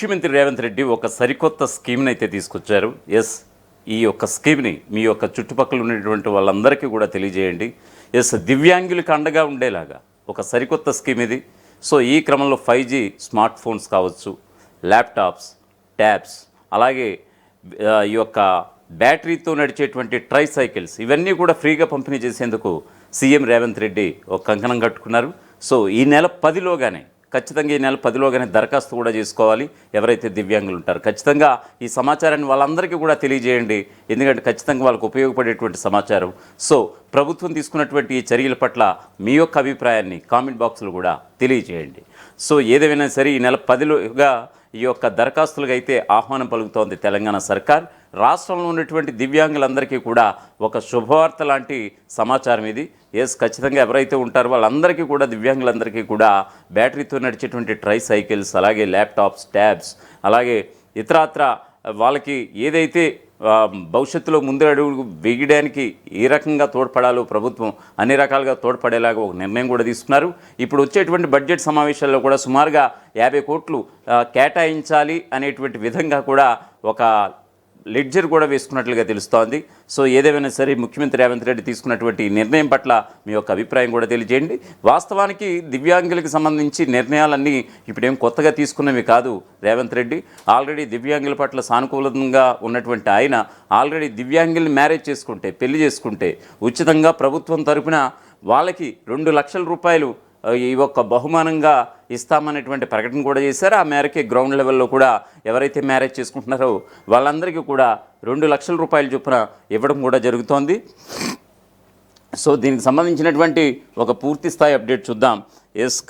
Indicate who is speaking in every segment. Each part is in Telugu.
Speaker 1: ముఖ్యమంత్రి రేవంత్ రెడ్డి ఒక సరికొత్త స్కీమ్ని అయితే తీసుకొచ్చారు. ఈ యొక్క స్కీమ్ని మీ యొక్క చుట్టుపక్కల ఉన్నటువంటి వాళ్ళందరికీ కూడా తెలియజేయండి. దివ్యాంగులకు అండగా ఉండేలాగా ఒక సరికొత్త స్కీమ్ ఇది. సో ఈ క్రమంలో 5G స్మార్ట్ ఫోన్స్ కావచ్చు, ల్యాప్టాప్స్, ట్యాబ్స్, అలాగే ఈ యొక్క బ్యాటరీతో నడిచేటువంటి ట్రైసైకిల్స్ ఇవన్నీ కూడా ఫ్రీగా పంపిణీ చేసేందుకు సీఎం రేవంత్ రెడ్డి ఒక కంకణం కట్టుకున్నారు. సో ఈ నెల 10లోగానే ఖచ్చితంగా ఈ నెల 10లోగానే దరఖాస్తు కూడా చేసుకోవాలి. ఎవరైతే దివ్యాంగులు ఉంటారో ఖచ్చితంగా ఈ సమాచారాన్ని వాళ్ళందరికీ కూడా తెలియజేయండి. ఎందుకంటే ఖచ్చితంగా వాళ్ళకు ఉపయోగపడేటువంటి సమాచారం. సో ప్రభుత్వం తీసుకున్నటువంటి ఈ చర్యల పట్ల మీ యొక్క అభిప్రాయాన్ని కామెంట్ బాక్స్లో కూడా తెలియజేయండి. సో ఏదేమైనా సరే ఈ నెల 10లోగా ఈ యొక్క దరఖాస్తులకు అయితే ఆహ్వానం పలుకుతోంది తెలంగాణ సర్కార్. రాష్ట్రంలో ఉన్నటువంటి దివ్యాంగులందరికీ కూడా ఒక శుభవార్త లాంటి సమాచారం ఇది. ఖచ్చితంగా ఎవరైతే ఉంటారో వాళ్ళందరికీ కూడా దివ్యాంగులందరికీ కూడా బ్యాటరీతో నడిచేటువంటి ట్రైసైకిల్స్, అలాగే ల్యాప్టాప్స్, ట్యాబ్స్, అలాగే ఇతరత్ర వాళ్ళకి ఏదైతే భవిష్యత్తులో ముందు అడుగు వేయడానికి ఏ రకంగా తోడ్పడాలో ప్రభుత్వం అన్ని రకాలుగా తోడ్పడేలాగా ఒక నిర్ణయం కూడా తీసుకున్నారు. ఇప్పుడు వచ్చేటువంటి బడ్జెట్ సమావేశాల్లో కూడా సుమారుగా 50 కోట్లు కేటాయించాలి అనేటువంటి విధంగా కూడా ఒక లెడ్జర్ కూడా వేసుకున్నట్లుగా తెలుస్తోంది. సో ఏదేమైనా సరే ముఖ్యమంత్రి రేవంత్ రెడ్డి తీసుకున్నటువంటి నిర్ణయం పట్ల మీ యొక్క అభిప్రాయం కూడా తెలియజేయండి. వాస్తవానికి దివ్యాంగులకు సంబంధించి నిర్ణయాలన్నీ ఇప్పుడేం కొత్తగా తీసుకున్నవి కాదు. రేవంత్ రెడ్డి ఆల్రెడీ దివ్యాంగుల పట్ల సానుకూలంగా ఉన్నటువంటి ఆయన ఆల్రెడీ దివ్యాంగుల్ని మ్యారేజ్ చేసుకుంటే, పెళ్లి చేసుకుంటే ఉచితంగా ప్రభుత్వం తరపున వాళ్ళకి 2 లక్షల రూపాయలు ఈ ఒక్క బహుమానంగా ఇస్తామనేటువంటి ప్రకటన కూడా చేశారు. ఆ మేరకే గ్రౌండ్ లెవెల్లో కూడా ఎవరైతే మ్యారేజ్ చేసుకుంటున్నారో వాళ్ళందరికీ కూడా 2 లక్షల రూపాయల చొప్పున ఇవ్వడం కూడా జరుగుతోంది. సో దీనికి సంబంధించినటువంటి ఒక పూర్తి స్థాయి అప్డేట్ చూద్దాం.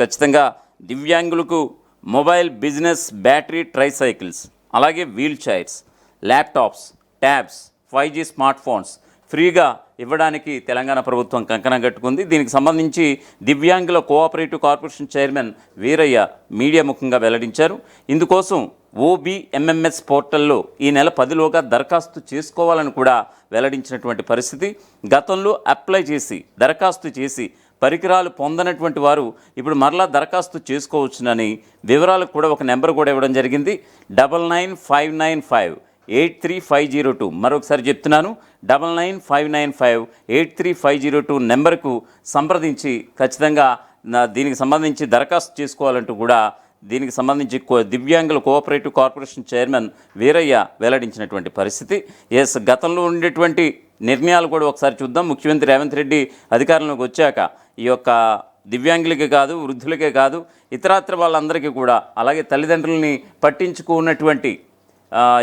Speaker 1: ఖచ్చితంగా దివ్యాంగులకు మొబైల్, బిజినెస్, బ్యాటరీ ట్రైసైకిల్స్, అలాగే wheelchairs, laptops, tabs, 5G smartphones ఫ్రీగా ఇవ్వడానికి తెలంగాణ ప్రభుత్వం కంకణం కట్టుకుంది. దీనికి సంబంధించి దివ్యాంగుల cooperative corporation chairman Veeraiah media ముఖంగా వెల్లడించారు. ఇందుకోసం OBMMS పోర్టల్లో ఈ నెల 10లోగా దరఖాస్తు చేసుకోవాలని కూడా వెల్లడించినటువంటి పరిస్థితి. గతంలో అప్లై చేసి దరఖాస్తు చేసి పరికరాలు పొందనటువంటి వారు ఇప్పుడు మరలా దరఖాస్తు చేసుకోవచ్చునని వివరాలకు కూడా ఒక నెంబర్ కూడా ఇవ్వడం జరిగింది. 9959583502. మరొకసారి చెప్తున్నాను, 9959583502 నెంబర్కు సంప్రదించి ఖచ్చితంగా దీనికి సంబంధించి దరఖాస్తు చేసుకోవాలంటూ కూడా దీనికి సంబంధించి దివ్యాంగుల కోఆపరేటివ్ కార్పొరేషన్ చైర్మన్ వీరయ్య వెల్లడించినటువంటి పరిస్థితి. గతంలో ఉండేటువంటి నిర్ణయాలు కూడా ఒకసారి చూద్దాం. ముఖ్యమంత్రి రేవంత్ రెడ్డి అధికారంలోకి వచ్చాక ఈ యొక్క దివ్యాంగులకే కాదు, వృద్ధులకే కాదు, ఇతరత్ర వాళ్ళందరికీ కూడా, అలాగే తల్లిదండ్రులని పట్టించుకున్నటువంటి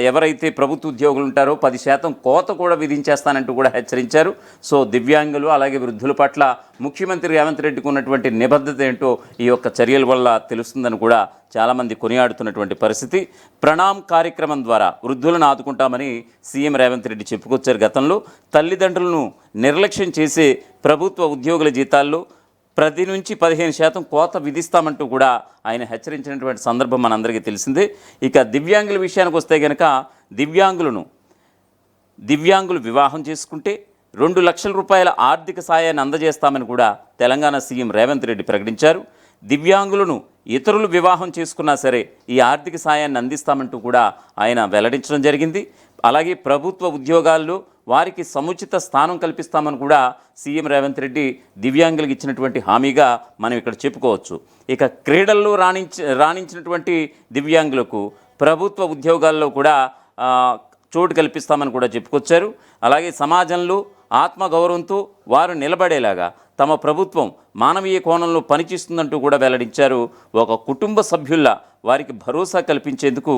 Speaker 1: ఎవరైతే ప్రభుత్వ ఉద్యోగులు ఉంటారో 10% కోత కూడా విధించేస్తానంటూ కూడా హెచ్చరించారు. సో దివ్యాంగులు అలాగే వృద్ధుల పట్ల ముఖ్యమంత్రి రేవంత్ రెడ్డికి ఉన్నటువంటి నిబద్ధత ఏంటో ఈ యొక్క చర్యల వల్ల తెలుస్తుందని కూడా చాలామంది కొనియాడుతున్నటువంటి పరిస్థితి. ప్రణామ్ కార్యక్రమం ద్వారా వృద్ధులను ఆదుకుంటామని సీఎం రేవంత్ రెడ్డి చెప్పుకొచ్చారు. గతంలో తల్లిదండ్రులను నిర్లక్ష్యం చేసే ప్రభుత్వ ఉద్యోగుల జీతాల్లో 10 నుంచి 15% కోత విధిస్తామంటూ కూడా ఆయన హెచ్చరించినటువంటి సందర్భం మనందరికీ తెలిసిందే. ఇక దివ్యాంగుల విషయానికి వస్తే కనుక దివ్యాంగులు వివాహం చేసుకుంటే 2 లక్షల రూపాయల ఆర్థిక సాయాన్ని అందజేస్తామని కూడా తెలంగాణ సీఎం రేవంత్ రెడ్డి ప్రకటించారు. దివ్యాంగులను ఇతరులు వివాహం చేసుకున్నా సరే ఈ ఆర్థిక సాయాన్ని అందిస్తామంటూ కూడా ఆయన వెల్లడించడం జరిగింది. అలాగే ప్రభుత్వ ఉద్యోగాల్లో వారికి సముచిత స్థానం కల్పిస్తామని కూడా సీఎం రేవంత్ రెడ్డి దివ్యాంగులకు ఇచ్చినటువంటి హామీగా మనం ఇక్కడ చెప్పుకోవచ్చు. ఇక క్రీడల్లో రాణించినటువంటి దివ్యాంగులకు ప్రభుత్వ ఉద్యోగాల్లో కూడా చోటు కల్పిస్తామని కూడా చెప్పుకొచ్చారు. అలాగే సమాజంలో ఆత్మగౌరవంతో వారు నిలబడేలాగా తమ ప్రభుత్వం మానవీయ కోణంలో పనిచేస్తుందంటూ కూడా వెల్లడించారు. ఒక కుటుంబ సభ్యుల్లా వారికి భరోసా కల్పించేందుకు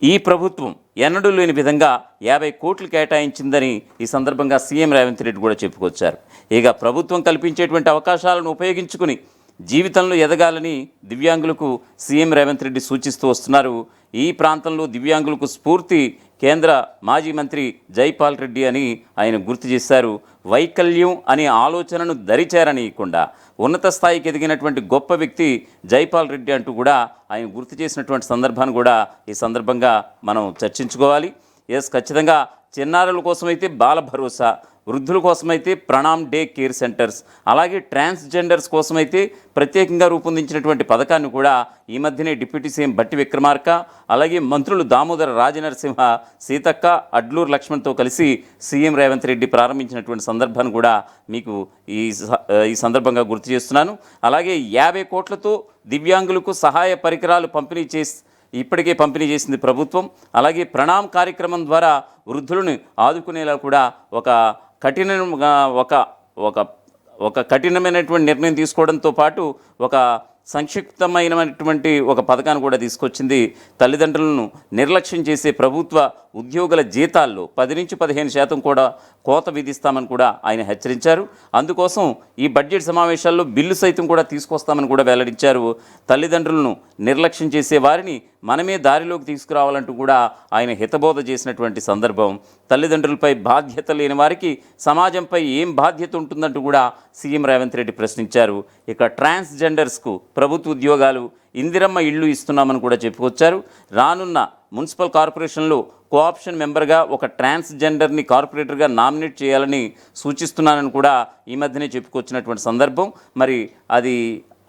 Speaker 1: ఈ ప్రభుత్వం ఎన్నడూ లేని విధంగా 50 కోట్లు కేటాయించిందని ఈ సందర్భంగా సీఎం రేవంత్ రెడ్డి కూడా చెప్పుకొచ్చారు. ఇక ప్రభుత్వం కల్పించేటువంటి అవకాశాలను ఉపయోగించుకుని జీవితంలో ఎదగాలని దివ్యాంగులకు సీఎం రేవంత్ రెడ్డి సూచిస్తూ వస్తున్నారు. ఈ ప్రాంతంలో దివ్యాంగులకు స్ఫూర్తి కేంద్ర మాజీ మంత్రి జైపాల్ రెడ్డి అని ఆయన గుర్తు చేశారు. వైకల్యం అనే ఆలోచనను దరిచేరనీయకుండా ఉన్నత స్థాయికి ఎదిగినటువంటి గొప్ప వ్యక్తి జైపాల్ రెడ్డి అంటూ కూడా ఆయన గుర్తు చేసినటువంటి సందర్భాన్ని కూడా ఈ సందర్భంగా మనం చర్చించుకోవాలి. ఎస్ ఖచ్చితంగా చిన్నారుల కోసమైతే బాల భరోసా, వృద్ధుల కోసమైతే ప్రణామ్ డే కేర్ సెంటర్స్, అలాగే ట్రాన్స్జెండర్స్ కోసమైతే ప్రత్యేకంగా రూపొందించినటువంటి పథకాన్ని కూడా ఈ మధ్యనే డిప్యూటీ సీఎం భట్టి విక్రమార్క, అలాగే మంత్రులు దామోదర రాజనరసింహ, సీతక్క, అడ్లూరు లక్ష్మణ్తో కలిసి సీఎం రేవంత్ రెడ్డి ప్రారంభించినటువంటి సందర్భాన్ని కూడా మీకు ఈ సందర్భంగా గుర్తు చేస్తున్నాను. అలాగే 50 కోట్లతో దివ్యాంగులకు సహాయ పరికరాలు ఇప్పటికే పంపిణీ చేసింది ప్రభుత్వం. అలాగే ప్రణామ్ కార్యక్రమం ద్వారా వృద్ధులను ఆదుకునేలా కూడా ఒక కఠినమైనటువంటి నిర్ణయం తీసుకోవడంతో పాటు ఒక సంక్షిప్తమైనటువంటి ఒక పథకాన్ని కూడా తీసుకొచ్చింది. తల్లిదండ్రులను నిర్లక్ష్యం చేసే ప్రభుత్వ ఉద్యోగుల జీతాల్లో 10-15% కూడా కోత విధిస్తామని కూడా ఆయన హెచ్చరించారు. అందుకోసం ఈ బడ్జెట్ సమావేశాల్లో బిల్లు సైతం కూడా తీసుకొస్తామని కూడా వెల్లడించారు. తల్లిదండ్రులను నిర్లక్ష్యం చేసే వారిని మనమే దారిలోకి తీసుకురావాలంటూ కూడా ఆయన హితబోధ చేసినటువంటి సందర్భం. తల్లిదండ్రులపై బాధ్యత లేని వారికి సమాజంపై ఏం బాధ్యత ఉంటుందంటూ కూడా సీఎం రేవంత్ రెడ్డి ప్రశ్నించారు. ఇక ట్రాన్స్జెండర్స్కు ప్రభుత్వ ఉద్యోగాలు, ఇందిరమ్మ ఇళ్ళు ఇస్తున్నామని కూడా చెప్పుకొచ్చారు. రానున్న మున్సిపల్ కార్పొరేషన్లో కోఆప్షన్ మెంబర్గా ఒక ట్రాన్స్జెండర్ని కార్పొరేటర్గా నామినేట్ చేయాలని సూచిస్తున్నానని కూడా ఈ మధ్యనే చెప్పుకొచ్చినటువంటి సందర్భం. మరి అది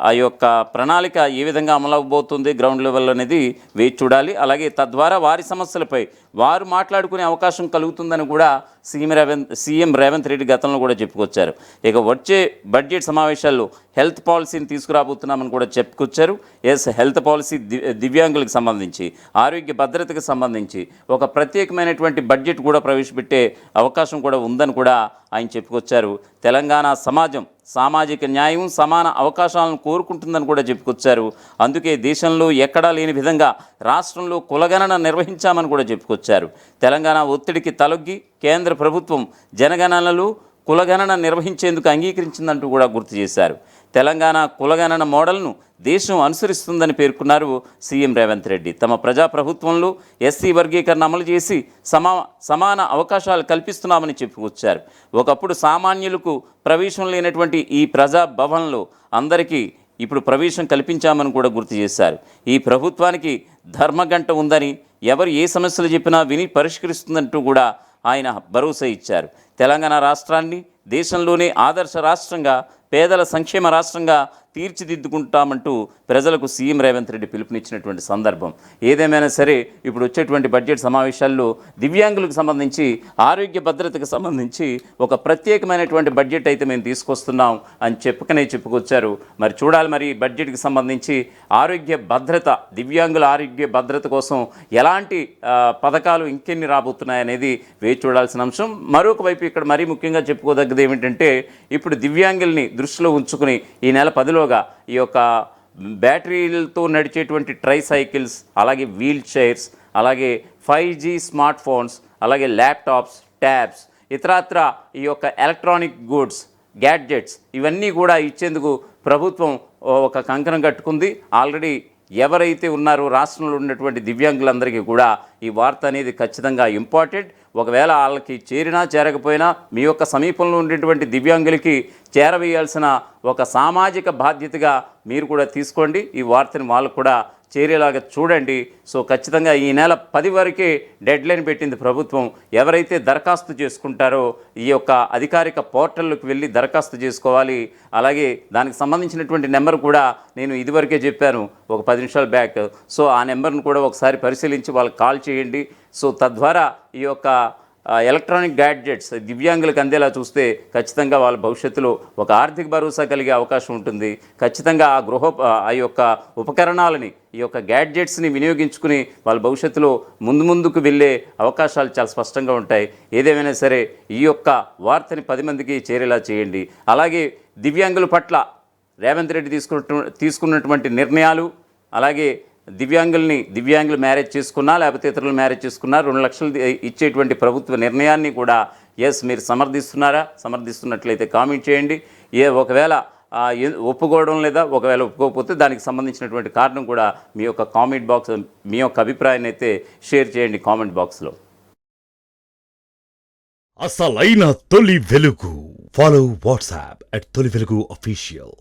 Speaker 1: ఆ యొక్క ప్రణాళిక ఏ విధంగా అమలవబోతుంది గ్రౌండ్ లెవెల్ అనేది వేచి చూడాలి. అలాగే తద్వారా వారి సమస్యలపై వారు మాట్లాడుకునే అవకాశం కలుగుతుందని కూడా సీఎం రేవంత్ రెడ్డి గతంలో కూడా చెప్పుకొచ్చారు. ఇక వచ్చే బడ్జెట్ సమావేశాల్లో హెల్త్ పాలసీని తీసుకురాబోతున్నామని కూడా చెప్పుకొచ్చారు. హెల్త్ పాలసీ దివ్యాంగులకు సంబంధించి, ఆరోగ్య భద్రతకు సంబంధించి ఒక ప్రత్యేకమైనటువంటి బడ్జెట్ కూడా ప్రవేశపెట్టే అవకాశం కూడా ఉందని కూడా ఆయన చెప్పుకొచ్చారు. తెలంగాణ సమాజం సామాజిక న్యాయం, సమాన అవకాశాలను కోరుకుంటుందని కూడా చెప్పుకొచ్చారు. అందుకే దేశంలో ఎక్కడా లేని విధంగా రాష్ట్రంలో కులగణన నిర్వహించామని కూడా చెప్పుకొచ్చారు. తెలంగాణ ఒత్తిడికి తలొగ్గి కేంద్ర ప్రభుత్వం జనగణనలు కులగణన నిర్వహించేందుకు అంగీకరించిందంటూ కూడా గుర్తు చేశారు. తెలంగాణ కులగణన మోడల్ను దేశం అనుసరిస్తుందని పేర్కొన్నారు సీఎం రేవంత్ రెడ్డి. తమ ప్రజాప్రభుత్వంలో ఎస్సీ వర్గీకరణ అమలు చేసి సమాన అవకాశాలు కల్పిస్తున్నామని చెప్పుకొచ్చారు. ఒకప్పుడు సామాన్యులకు ప్రవేశం లేనటువంటి ఈ ప్రజాభవన్లో అందరికీ ఇప్పుడు ప్రవేశం కల్పించామని కూడా గుర్తు చేశారు. ఈ ప్రభుత్వానికి ధర్మగంట ఉందని, ఎవరు ఏ సమస్యలు చెప్పినా విని పరిష్కరిస్తుందంటూ కూడా ఆయన భరోసా ఇచ్చారు. తెలంగాణ రాష్ట్రాన్ని దేశంలోనే ఆదర్శ రాష్ట్రంగా, పేదల సంక్షేమ రాష్ట్రంగా తీర్చిదిద్దుకుంటామంటూ ప్రజలకు సీఎం రేవంత్ రెడ్డి పిలుపునిచ్చినటువంటి సందర్భం. ఏదేమైనా సరే ఇప్పుడు వచ్చేటువంటి బడ్జెట్ సమావేశాల్లో దివ్యాంగులకు సంబంధించి, ఆరోగ్య భద్రతకు సంబంధించి ఒక ప్రత్యేకమైనటువంటి బడ్జెట్ అయితే మేము తీసుకొస్తున్నాం అని చెప్పుకొచ్చారు. మరి చూడాలి, మరి బడ్జెట్కి సంబంధించి ఆరోగ్య భద్రత, దివ్యాంగుల ఆరోగ్య భద్రత కోసం ఎలాంటి పథకాలు ఇంకెన్ని రాబోతున్నాయనేది వేచి చూడాల్సిన అంశం. మరొక వైపు ఇక్కడ మరీ ముఖ్యంగా చెప్పుకోదగ్గది ఏమిటంటే, ఇప్పుడు దివ్యాంగుల్ని దృష్టిలో ఉంచుకుని ఈ నెల 10లోగా ఈ యొక్క బ్యాటరీలతో నడిచేటువంటి ట్రైసైకిల్స్, అలాగే వీల్ చైర్స్, అలాగే 5G స్మార్ట్ ఫోన్స్, అలాగే ల్యాప్టాప్స్, ట్యాబ్స్, ఇతరత్ర ఈ యొక్క ఎలక్ట్రానిక్ గూడ్స్, గ్యాడ్జెట్స్ ఇవన్నీ కూడా ఇచ్చేందుకు ప్రభుత్వం ఒక కంకణం కట్టుకుంది. ఆల్రెడీ ఎవరైతే ఉన్నారో రాష్ట్రంలో ఉన్నటువంటి దివ్యాంగులందరికీ కూడా ఈ వార్త అనేది ఖచ్చితంగా ఇంపార్టెంట్. ఒకవేళ వాళ్ళకి చేరినా చేరకపోయినా మీ యొక్క సమీపంలో ఉండేటువంటి దివ్యాంగులకి చేరవేయాల్సిన ఒక సామాజిక బాధ్యతగా మీరు కూడా తీసుకోండి. ఈ వార్తని వాళ్ళకు కూడా చేరేలాగా చూడండి. సో ఖచ్చితంగా ఈ నెల 10 వరకే డెడ్లైన్ పెట్టింది ప్రభుత్వం. ఎవరైతే దరఖాస్తు చేసుకుంటారో ఈ యొక్క అధికారిక పోర్టల్లోకి వెళ్ళి దరఖాస్తు చేసుకోవాలి. అలాగే దానికి సంబంధించినటువంటి నెంబర్ కూడా నేను ఇదివరకే చెప్పాను ఒక 10 నిమిషాల బ్యాక్. సో ఆ నెంబర్ను కూడా ఒకసారి పరిశీలించి వాళ్ళకి కాల్ చేయండి. సో తద్వారా ఈ యొక్క ఎలక్ట్రానిక్ గ్యాడ్జెట్స్ దివ్యాంగులకు అందేలా చూస్తే ఖచ్చితంగా వాళ్ళ భవిష్యత్తులో ఒక ఆర్థిక భరోసా కలిగే అవకాశం ఉంటుంది. ఖచ్చితంగా ఆ యొక్క ఉపకరణాలని, ఈ యొక్క గ్యాడ్జెట్స్ని వినియోగించుకుని వాళ్ళ భవిష్యత్తులో ముందుకు వెళ్ళే అవకాశాలు చాలా స్పష్టంగా ఉంటాయి. ఏదేమైనా సరే ఈ యొక్క వార్తని 10 మందికి చేరేలా చేయండి. అలాగే దివ్యాంగుల పట్ల రేవంత్ రెడ్డి తీసుకున్నటువంటి నిర్ణయాలు, అలాగే దివ్యాంగులు మ్యారేజ్ చేసుకున్నా లేకపోతే ఇతరులు మ్యారేజ్ చేసుకున్నా 2 లక్షలు ఇచ్చేటువంటి ప్రభుత్వ నిర్ణయాన్ని కూడా మీరు సమర్థిస్తున్నట్లయితే కామెంట్ చేయండి. ఒకవేళ ఒప్పుకోవడం లేదా ఒకవేళ ఒప్పుకోకపోతే దానికి సంబంధించినటువంటి కారణం కూడా మీ యొక్క అభిప్రాయాన్ని అయితే షేర్ చేయండి కామెంట్ బాక్స్లో.
Speaker 2: అసలైన తొలి వెలుగు. ఫాలో వాట్సాప్ @తొలి వెలుగు official.